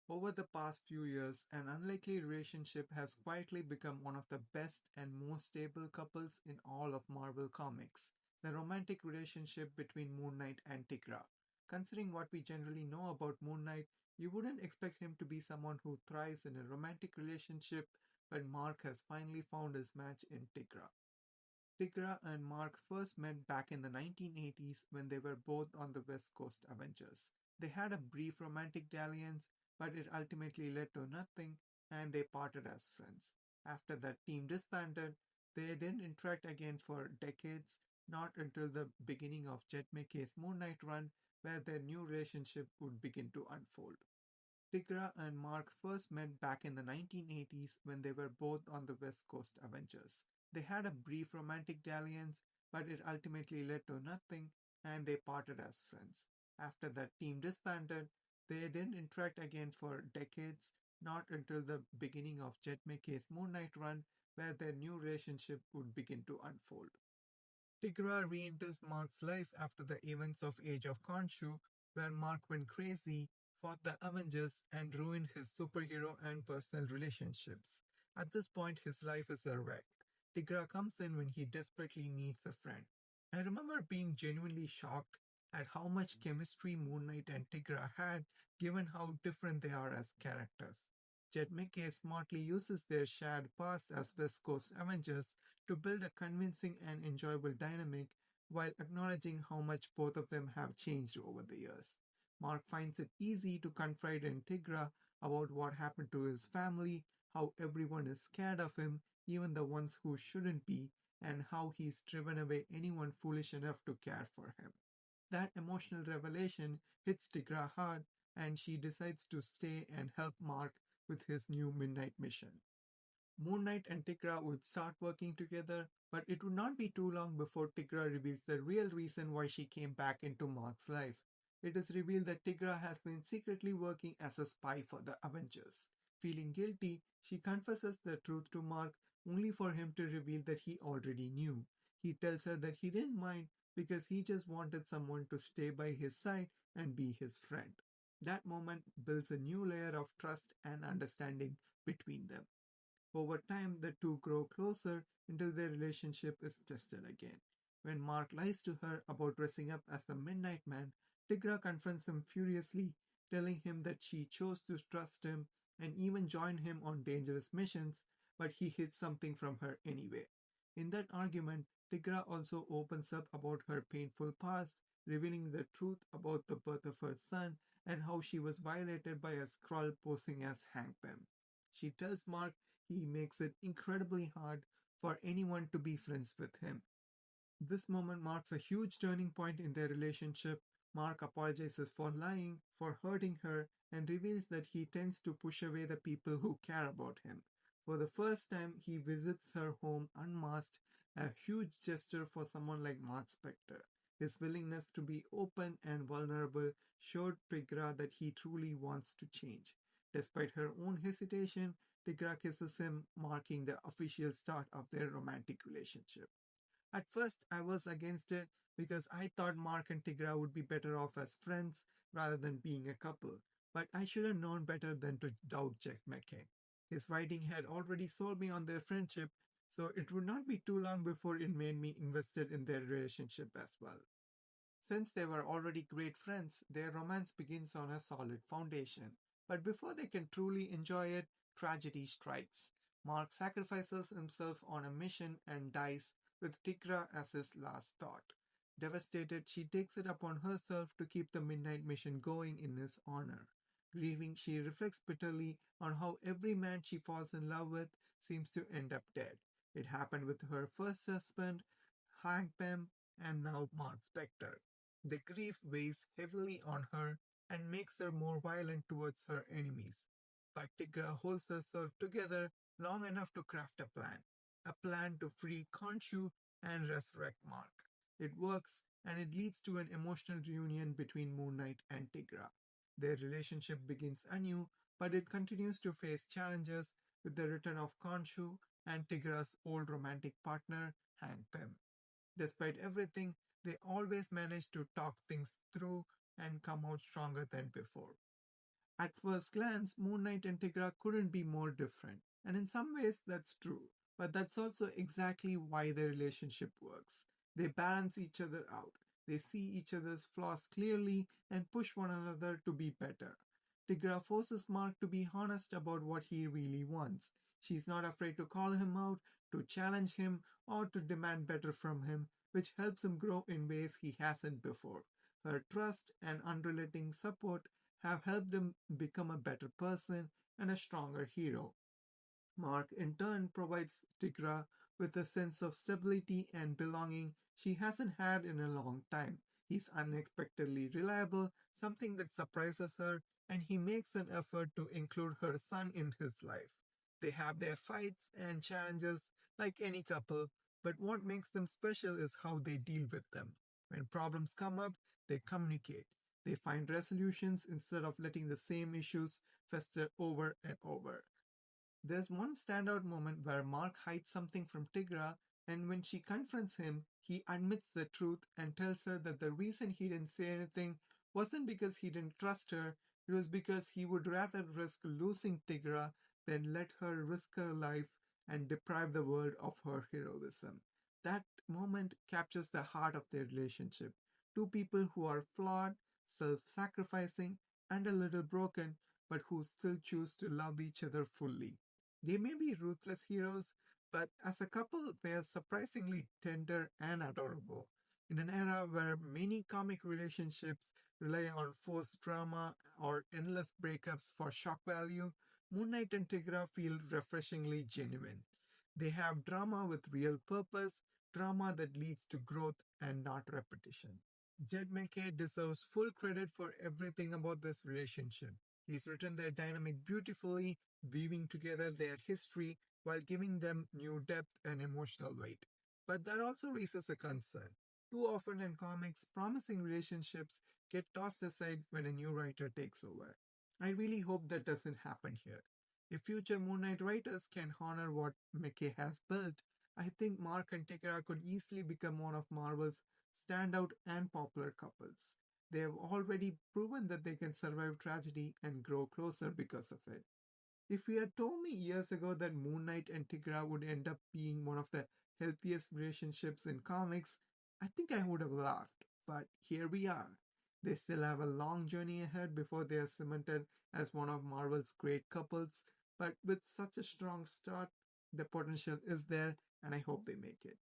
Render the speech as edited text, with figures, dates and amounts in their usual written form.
Over the past few years, an unlikely relationship has quietly become one of the best and most stable couples in all of Marvel Comics, the romantic relationship between Moon Knight and Tigra. Considering what we generally know about Moon Knight, you wouldn't expect him to be someone who thrives in a romantic relationship, but Mark has finally found his match in Tigra. Tigra and Mark first met back in the 1980s when they were both on the West Coast Avengers. They had a brief romantic dalliance, but it ultimately led to nothing and they parted as friends. After that team disbanded, they didn't interact again for decades, not until the beginning of Jet McKay's Moon Knight run, where their new relationship would begin to unfold. Tigra and Mark first met back in the 1980s when they were both on the West Coast Avengers. They had a brief romantic dalliance, but it ultimately led to nothing and they parted as friends. After that team disbanded, they didn't interact again for decades, not until the beginning of Jet McKay's Moon Knight run, where their new relationship would begin to unfold. Tigra re-enters Mark's life after the events of Age of Khonshu, where Mark went crazy, fought the Avengers, and ruined his superhero and personal relationships. At this point, his life is a wreck. Tigra comes in when he desperately needs a friend. I remember being genuinely shocked at how much chemistry Moon Knight and Tigra had, given how different they are as characters. Jed McKay smartly uses their shared past as West Coast Avengers to build a convincing and enjoyable dynamic while acknowledging how much both of them have changed over the years. Mark finds it easy to confide in Tigra about what happened to his family, how everyone is scared of him, even the ones who shouldn't be, and how he's driven away anyone foolish enough to care for him. That emotional revelation hits Tigra hard, and she decides to stay and help Mark with his new midnight mission. Moon Knight and Tigra would start working together, but it would not be too long before Tigra reveals the real reason why she came back into Mark's life. It is revealed that Tigra has been secretly working as a spy for the Avengers. Feeling guilty, she confesses the truth to Mark only for him to reveal that he already knew. He tells her that he didn't mind because he just wanted someone to stay by his side and be his friend. That moment builds a new layer of trust and understanding between them. Over time, the two grow closer until their relationship is tested again. When Mark lies to her about dressing up as the Midnight Man, Tigra confronts him furiously, telling him that she chose to trust him and even join him on dangerous missions, but he hid something from her anyway. In that argument, Tigra also opens up about her painful past, revealing the truth about the birth of her son and how she was violated by a Skrull posing as Hank Pym. She tells Mark he makes it incredibly hard for anyone to be friends with him. This moment marks a huge turning point in their relationship. Mark apologizes for lying, for hurting her, and reveals that he tends to push away the people who care about him. For the first time, he visits her home unmasked, a huge gesture for someone like Mark Spector. His willingness to be open and vulnerable showed Tigra that he truly wants to change. Despite her own hesitation, Tigra kisses him, marking the official start of their romantic relationship. At first, I was against it because I thought Mark and Tigra would be better off as friends rather than being a couple, but I should have known better than to doubt Jack McKay. His writing had already sold me on their friendship, so it would not be too long before it made me invested in their relationship as well. Since they were already great friends, their romance begins on a solid foundation. But before they can truly enjoy it, tragedy strikes. Mark sacrifices himself on a mission and dies, with Tigra as his last thought. Devastated, she takes it upon herself to keep the Midnight Mission going in his honor. Grieving, she reflects bitterly on how every man she falls in love with seems to end up dead. It happened with her first husband, Hank Pym, and now Mark Spector. The grief weighs heavily on her and makes her more violent towards her enemies. But Tigra holds herself together long enough to craft a plan to free Khonshu and resurrect Mark. It works and it leads to an emotional reunion between Moon Knight and Tigra. Their relationship begins anew, but it continues to face challenges with the return of Khonshu and Tigra's old romantic partner, Hank Pym. Despite everything, they always manage to talk things through and come out stronger than before. At first glance, Moon Knight and Tigra couldn't be more different, and in some ways that's true. But that's also exactly why their relationship works. They balance each other out. They see each other's flaws clearly and push one another to be better. Tigra forces Mark to be honest about what he really wants. She's not afraid to call him out, to challenge him, or to demand better from him, which helps him grow in ways he hasn't before. Her trust and unrelenting support have helped him become a better person and a stronger hero. Mark, in turn, provides Tigra with a sense of stability and belonging she hasn't had in a long time. He's unexpectedly reliable, something that surprises her, and he makes an effort to include her son in his life. They have their fights and challenges like any couple, but what makes them special is how they deal with them. When problems come up, they communicate. They find resolutions instead of letting the same issues fester over and over. There's one standout moment where Mark hides something from Tigra, and when she confronts him, he admits the truth and tells her that the reason he didn't say anything wasn't because he didn't trust her, it was because he would rather risk losing Tigra than let her risk her life and deprive the world of her heroism. That moment captures the heart of their relationship. Two people who are flawed, self sacrificing, and a little broken, but who still choose to love each other fully. They may be ruthless heroes, but as a couple, they are surprisingly tender and adorable. In an era where many comic relationships rely on forced drama or endless breakups for shock value, Moon Knight and Tigra feel refreshingly genuine. They have drama with real purpose, drama that leads to growth and not repetition. Jed McKay deserves full credit for everything about this relationship. He's written their dynamic beautifully, weaving together their history while giving them new depth and emotional weight. But that also raises a concern. Too often in comics, promising relationships get tossed aside when a new writer takes over. I really hope that doesn't happen here. If future Moon Knight writers can honor what McKay has built, I think Mark and Tekara could easily become one of Marvel's standout and popular couples. They have already proven that they can survive tragedy and grow closer because of it. If you had told me years ago that Moon Knight and Tigra would end up being one of the healthiest relationships in comics, I think I would have laughed. But here we are. They still have a long journey ahead before they are cemented as one of Marvel's great couples, but with such a strong start, the potential is there, and I hope they make it.